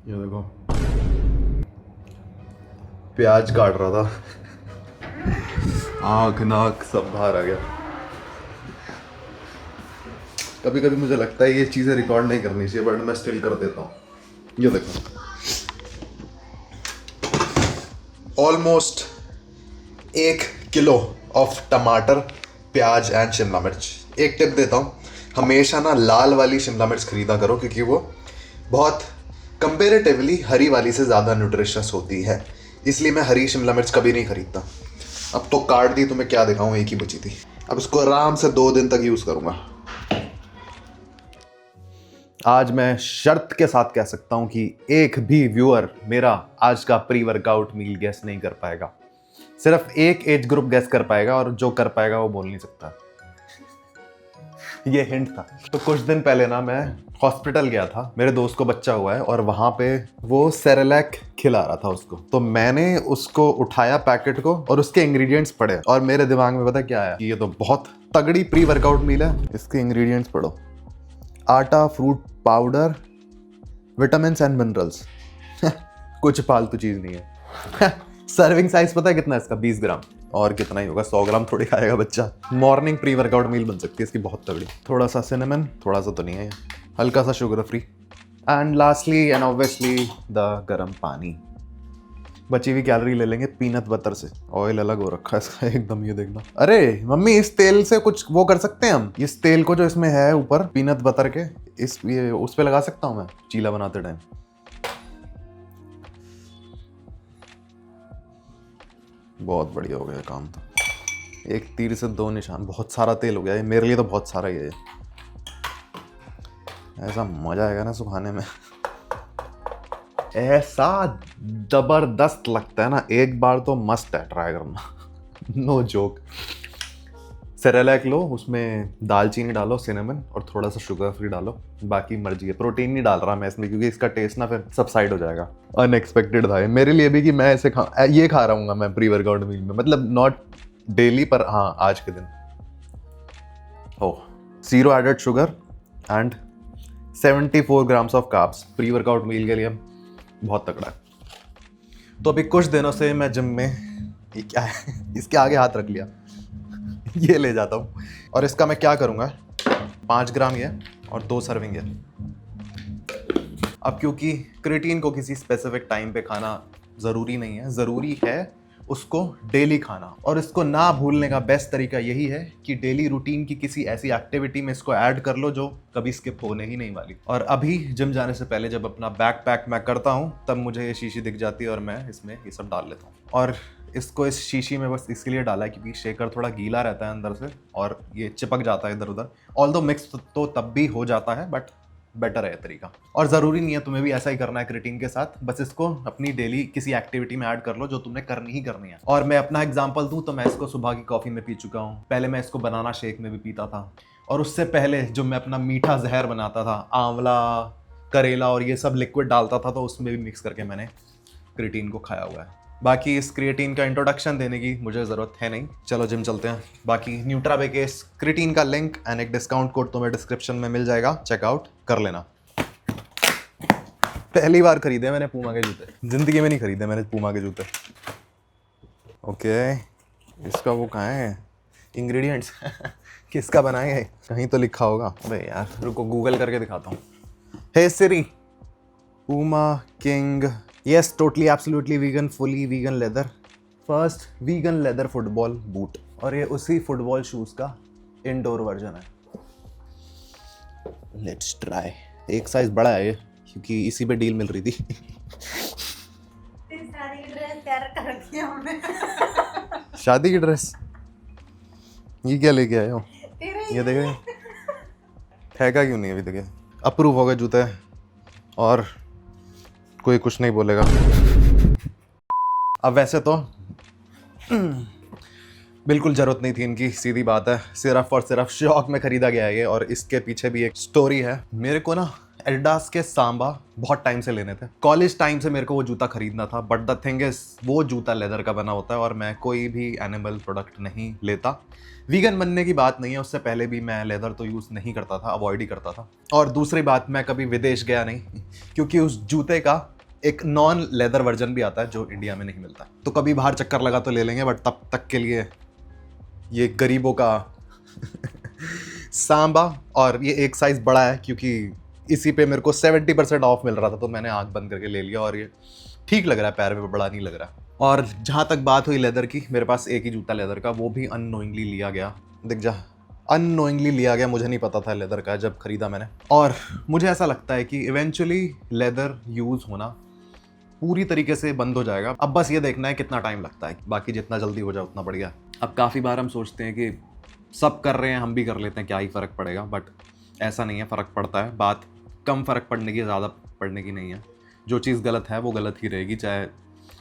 ये देखो, प्याज काट रहा था, आँख नाक सब बाहर आ गया। कभी कभी मुझे लगता है ये चीज़ें रिकॉर्ड नहीं करनी चाहिए, बट मैं स्टिल कर देता हूँ। ये देखो, ऑलमोस्ट 1 किलो ऑफ टमाटर, प्याज एंड शिमला मिर्च। एक टिप देता हूँ, हमेशा ना लाल वाली शिमला मिर्च खरीदा करो, क्योंकि वो बहुत कंपेरेटिवली हरी वाली से ज़्यादा न्यूट्रिशियस होती है। इसलिए मैं हरी शिमला मिर्च कभी नहीं खरीदता। अब तो काट दी, तो मैं क्या दिखाऊँ, एक ही बची थी। अब इसको आराम से 2 दिन तक यूज़ करूँगा। आज मैं शर्त के साथ कह सकता हूं कि एक भी व्यूअर मेरा आज का प्री वर्कआउट मील गेस नहीं कर पाएगा। सिर्फ एक एज ग्रुप गेस कर पाएगा, और जो कर पाएगा वो बोल नहीं सकता। ये हिंट था। तो कुछ दिन पहले ना मैं हॉस्पिटल गया था, मेरे दोस्त को बच्चा हुआ है, और वहां पे वो सेरेलैक खिला रहा था उसको। तो मैंने उसको उठाया पैकेट को, और उसके इंग्रेडिएंट्स पढ़े, और मेरे दिमाग में पता क्या आया कि ये तो बहुत तगड़ी प्री वर्कआउट मील है। इसके इंग्रेडिएंट्स पढ़ो, आटा, fruit powder, vitamin and minerals. कुछ फालतू चीज नहीं है। सर्विंग साइज पता है कितना है इसका? 20 ग्राम। और कितना ही होगा, 100 ग्राम थोड़ी खाएगा बच्चा। मॉर्निंग प्री वर्कआउट मील बन सकती है इसकी, बहुत तगड़ी। थोड़ा सा सिनेमन, थोड़ा सा तो नहीं है ये, हल्का सा sugar free, and lastly and obviously the गर्म पानी। बची हुई कैलोरी ले लेंगे पीनट बटर से। ऑयल अलग हो रखा है इसका एकदम, ये देखना। अरे मम्मी, इस तेल से कुछ वो कर सकते हैं हम? इस तेल को जो इसमें है ऊपर पीनट बटर के, ये उस पे लगा सकता हूँ मैं चीला बनाते टाइम? बहुत बढ़िया हो गया काम। तो एक तीर से 2 निशान। बहुत सारा तेल हो गया ये मेरे लिए, तो बहुत सारा ही है। ऐसा मजा आएगा ना सुखाने में, ऐसा जबरदस्त लगता है ना। एक बार तो मस्त है, ट्राई करना। No joke. सेरेलैक लो, उसमें दालचीनी डालो, सिनेमन, और थोड़ा सा शुगर फ्री डालो। बाकी मर्जी है। प्रोटीन नहीं डाल रहा मैं इसमें, क्योंकि इसका टेस्ट ना फिर सबसाइड हो जाएगा। अनएक्सपेक्टेड था ये मेरे लिए भी कि मैं ऐसे ये खा रहा हूँ मैं प्री वर्कआउट मील में, मतलब नॉट डेली, पर हाँ आज के दिन। Oh, 0 added sugar and 74 grams of carbs. Pre workout meal के लिए बहुत तगड़ा है। तो अभी कुछ दिनों से मैं जिम में, ये क्या है, इसके आगे हाथ रख लिया, ये ले जाता हूँ। और इसका मैं क्या करूँगा, 5 ग्राम ये और 2 सर्विंग है। अब क्योंकि क्रिएटिन को किसी स्पेसिफिक टाइम पे खाना ज़रूरी नहीं है, ज़रूरी है उसको डेली खाना। और इसको ना भूलने का बेस्ट तरीका यही है कि डेली रूटीन की किसी ऐसी एक्टिविटी में इसको ऐड कर लो जो कभी स्किप होने ही नहीं वाली। और अभी जिम जाने से पहले जब अपना बैक पैक मैं करता हूँ, तब मुझे ये शीशी दिख जाती है और मैं इसमें ये सब डाल लेता हूँ। और इसको इस शीशी में बस इसलिए डाला है क्योंकि शेकर थोड़ा गीला रहता है अंदर से, और ये चिपक जाता है इधर उधर। ऑल्दो मिक्स तो तब भी हो जाता है, बट बेटर है तरीका। और ज़रूरी नहीं है तुम्हें भी ऐसा ही करना है क्रिएटिन के साथ, बस इसको अपनी डेली किसी एक्टिविटी में ऐड कर लो जो तुमने करनी ही करनी है। और मैं अपना एग्जांपल दूं तो मैं इसको सुबह की कॉफ़ी में पी चुका हूँ, पहले मैं इसको बनाना शेक में भी पीता था, और उससे पहले जो मैं अपना मीठा जहर बनाता था, आंवला, करेला और ये सब लिक्विड डालता था, तो उसमें भी मिक्स करके मैंने क्रिएटिन को खाया हुआ है। बाकी इस क्रिएटिन का इंट्रोडक्शन देने की मुझे ज़रूरत है नहीं, चलो जिम चलते हैं। बाकी न्यूट्राबे के इस क्रिएटिन का लिंक एंड एक डिस्काउंट कोड तुम्हें डिस्क्रिप्शन में मिल जाएगा, चेकआउट कर लेना। पहली बार खरीदे मैंने पूमा के जूते, जिंदगी में नहीं खरीदे मैंने पूमा के जूते। ओके, इसका वो कहाँ है इंग्रेडिएंट्स? किसका बनाए है? कहीं तो लिखा होगा। अबे यार रुको, गूगल करके दिखाता हूँ। Hey Siri, Puma king, yes, totally absolutely vegan, fully vegan leather, first vegan leather football boot. और ये उसी फुटबॉल शूज का इंडोर वर्जन है। Let's try. एक साइज बड़ा है ये, क्योंकि इसी पे डील मिल रही थी। शादी की ड्रेस तैयार कर रखी है हमने। शादी की ड्रेस? ये क्या लेके आए हो? ये देख रहे फेंका क्यों नहीं अभी तक? अप्रूव हो गए जूते, और कोई कुछ नहीं बोलेगा। अब वैसे तो बिल्कुल जरूरत नहीं थी इनकी, सीधी बात है, सिर्फ और सिर्फ शौक में खरीदा गया है ये। और इसके पीछे भी एक स्टोरी है। मेरे को ना एडिडास के सांबा बहुत टाइम से लेने थे, कॉलेज टाइम से मेरे को वो जूता खरीदना था, बट द थिंग इज वो जूता लेदर का बना होता है, और मैं कोई भी एनिमल प्रोडक्ट नहीं लेता। वीगन बनने की बात नहीं है, उससे पहले भी मैं लेदर तो यूज़ नहीं करता था, अवॉइड ही करता था। और दूसरी बात, मैं कभी विदेश गया नहीं, क्योंकि उस जूते का एक नॉन लेदर वर्जन भी आता है जो इंडिया में नहीं मिलता। तो कभी बाहर चक्कर लगा तो ले लेंगे, बट तब तक के लिए ये गरीबों का सांबा। और ये एक साइज़ बड़ा है क्योंकि इसी पे मेरे को 70% ऑफ मिल रहा था, तो मैंने आँख बंद करके ले लिया। और ये ठीक लग रहा है, पैर में बड़ा नहीं लग रहा। और जहाँ तक बात हुई लेदर की, मेरे पास एक ही जूता लेदर का, वो भी अननोइंगली लिया गया। दिख जा, अननोइंगली लिया गया, मुझे नहीं पता था लेदर का जब खरीदा मैंने। और मुझे ऐसा लगता है कि इवेंचुअली लेदर यूज़ होना पूरी तरीके से बंद हो जाएगा। अब बस ये देखना है कितना टाइम लगता है, बाकी जितना जल्दी हो जाए उतना बढ़िया। अब काफ़ी बार हम सोचते हैं कि सब कर रहे हैं हम भी कर लेते हैं, क्या ही फ़र्क पड़ेगा, बट ऐसा नहीं है, फ़र्क पड़ता है। बात कम फ़र्क पड़ने की, ज़्यादा पड़ने की नहीं है। जो चीज़ गलत है वो गलत ही रहेगी, चाहे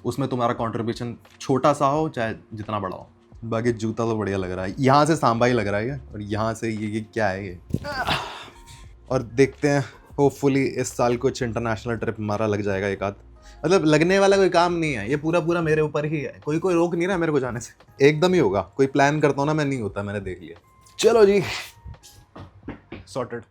उसमें तुम्हारा कंट्रीब्यूशन छोटा सा हो चाहे जितना बड़ा हो। बाकी जूता तो बढ़िया लग रहा है, यहाँ से सांबा ही लग रहा है ये, और यहाँ से ये क्या है ये। और देखते हैं, होपफुली इस साल कुछ इंटरनेशनल ट्रिप हमारा लग जाएगा एक आध। मतलब लगने वाला कोई काम नहीं है, ये पूरा पूरा मेरे ऊपर ही है, कोई रोक नहीं रहा मेरे को जाने से। एकदम ही होगा, कोई प्लान करता हूँ ना मैं, नहीं होता, मैंने देख लिया। चलो जी, sorted.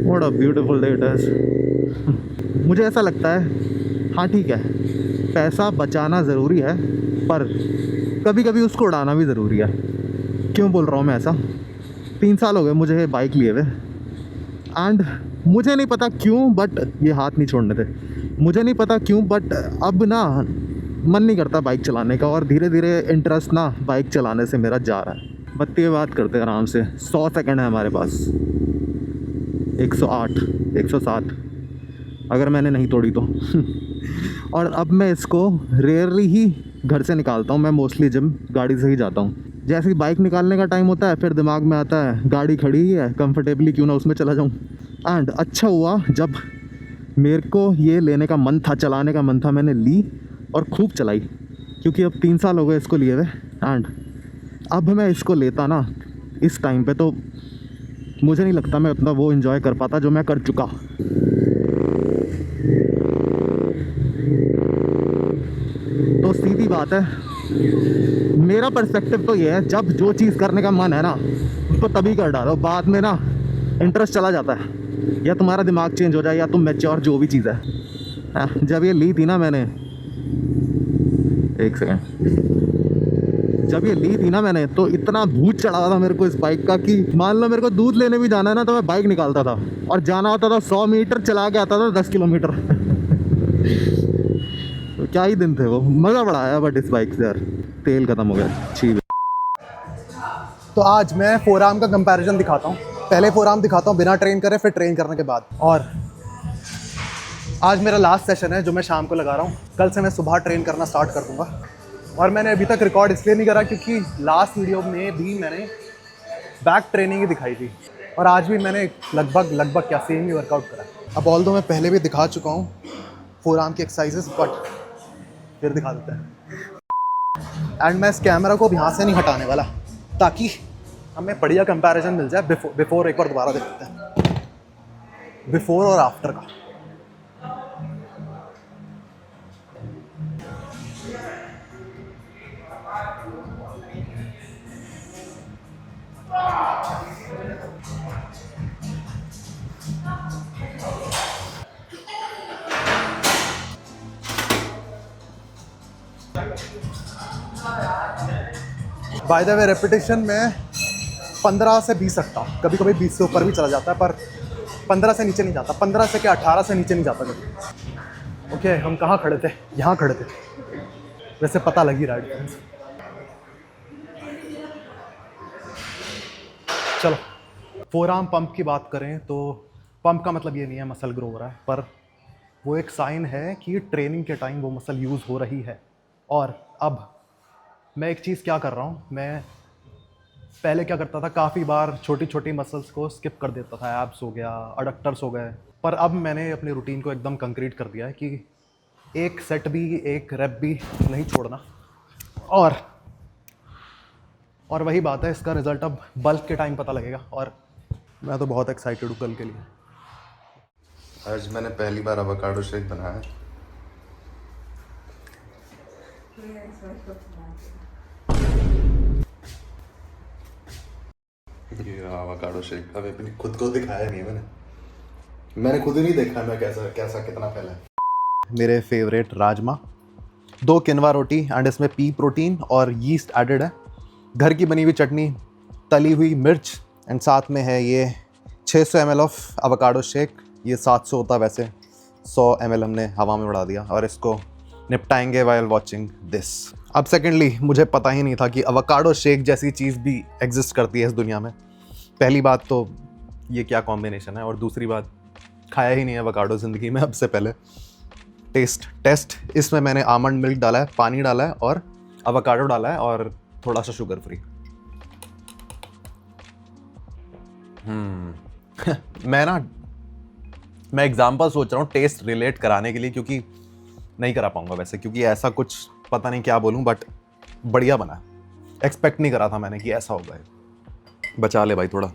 What a beautiful day it is। मुझे ऐसा लगता है, हाँ ठीक है, पैसा बचाना ज़रूरी है, पर कभी कभी उसको उड़ाना भी ज़रूरी है। क्यों बोल रहा हूँ मैं ऐसा? 3 साल हो गए मुझे बाइक लिए हुए, एंड मुझे नहीं पता क्यों, बट ये हाथ नहीं छोड़ने थे। मुझे नहीं पता क्यों, बट अब ना मन नहीं करता बाइक चलाने का, और धीरे धीरे इंटरेस्ट ना बाइक चलाने से मेरा जा रहा है। बत्ती पे बात करते हैं आराम से। 100 सेकंड है हमारे पास, 108, 107 अगर मैंने नहीं तोड़ी तो। और अब मैं इसको रेयरली ही घर से निकालता हूँ, मैं मोस्टली जिम गाड़ी से ही जाता हूँ। जैसे ही बाइक निकालने का टाइम होता है, फिर दिमाग में आता है गाड़ी खड़ी ही है, कंफर्टेबली क्यों ना उसमें चला जाऊँ। एंड अच्छा हुआ जब मेरे को ये लेने का मन था, चलाने का मन था, मैंने ली और खूब चलाई, क्योंकि अब 3 साल हो गए इसको लिए हुए। एंड अब मैं इसको लेता ना इस टाइम पे, तो मुझे नहीं लगता मैं उतना वो एंजॉय कर पाता जो मैं कर चुका। तो सीधी बात है, मेरा पर्सपेक्टिव तो ये है, जब जो चीज़ करने का मन है ना उसको तभी कर डालो, बाद में ना इंटरेस्ट चला जाता है, या तुम्हारा दिमाग चेंज हो जाए या तुम मैच्योर, जो भी चीज़ है। जब ये ली थी ना मैंने, एक सेकेंड, जब ये ली थी ना मैंने, तो इतना भूत चढ़ा हुआ था मेरे को इस बाइक का कि मान लो मेरे को दूध लेने भी जाना है ना, तो मैं बाइक निकालता था और जाना होता था 100 मीटर, चला के आता था 10 किलोमीटर। तो क्या ही दिन थे वो, मज़ा बड़ा आया। बट इस बाइक से यार तेल ख़त्म हो गया, छी। तो आज मैं फोरआर्म का कंपैरिजन दिखाता हूँ। पहले फोरआर्म दिखाता हूँ बिना ट्रेन करे, फिर ट्रेन करने के बाद। और आज मेरा लास्ट सेशन है जो मैं शाम को लगा रहा हूँ। कल से मैं सुबह ट्रेन करना स्टार्ट कर दूँगा। और मैंने अभी तक रिकॉर्ड इसलिए नहीं करा क्योंकि लास्ट वीडियो में भी मैंने बैक ट्रेनिंग ही दिखाई थी, और आज भी मैंने लगभग क्या सेम ही वर्कआउट करा। अब ऑल्दो मैं पहले भी दिखा चुका हूँ फोरआर्म की एक्सरसाइजेस, बट फिर दिखा देता है। एंड मैं इस कैमरा को अब यहाँ से नहीं हटाने वाला, ताकि हमें बढ़िया कंपैरिजन मिल जाए। बिफोर एक बार दोबारा देखते हैं, बिफोर और आफ्टर का। बाय द वे रेपिटेशन में 15 से 20 रखता हूँ, कभी कभी 20 से ऊपर भी चला जाता है, पर 15 से नीचे नहीं जाता। 15 से क्या 18 से नीचे नहीं जाता कभी। ओके, हम कहाँ खड़े थे? यहाँ खड़े थे, वैसे पता लगी रहा है। चलो, फोरआर्म पंप की बात करें तो पंप का मतलब ये नहीं है मसल ग्रो हो रहा है, पर वो एक साइन है कि ट्रेनिंग के टाइम वो मसल यूज़ हो रही है। और अब मैं एक चीज़ क्या कर रहा हूँ, मैं पहले क्या करता था, काफ़ी बार छोटी छोटी मसल्स को स्किप कर देता था, एब्स हो गया, अडक्टर्स हो गए। पर अब मैंने अपनी रूटीन को एकदम कंक्रीट कर दिया है कि एक सेट भी, एक रेप भी नहीं छोड़ना। और वही बात है, इसका रिजल्ट अब बल्क के टाइम पता लगेगा। और मैं तो बहुत एक्साइटेड हूँ कल के लिए। आज मैंने पहली बार एवोकाडो शेक बनाया। ये एवोकाडो शेक अभी अपनी खुद को दिखाया नहीं है मैंने खुद ही नहीं देखा मैं कैसा कैसा कितना फैला है। मेरे favourite rajma, 2 quinoa roti and इसमें पी प्रोटीन और यीस्ट एडेड है, घर की बनी हुई चटनी, तली हुई मिर्च एंड साथ में है ये 600 ml ऑफ एवोकाडो शेक। ये 700 होता वैसे, 100 ml हमने हवा में उड़ा दिया और इसको निपटाएंगे वाइल वॉचिंग दिस। अब सेकेंडली, मुझे पता ही नहीं था कि एवोकाडो शेक जैसी चीज़ भी एग्जिस्ट करती है इस दुनिया में। पहली बात तो ये क्या कॉम्बिनेशन है, और दूसरी बात खाया ही नहीं है एवोकाडो ज़िंदगी में अब से पहले। टेस्ट इसमें मैंने आमंड मिल्क डाला है, पानी डाला है और एवोकाडो डाला है और थोड़ा सा शुगर फ्री। मैं एग्जाम्पल सोच रहा हूँ टेस्ट रिलेट कराने के लिए, क्योंकि नहीं करा पाऊंगा वैसे, क्योंकि ऐसा कुछ पता नहीं क्या बोलूँ, बट बढ़िया बना। एक्सपेक्ट नहीं करा था मैंने कि ऐसा होगा। बचा ले भाई थोड़ा।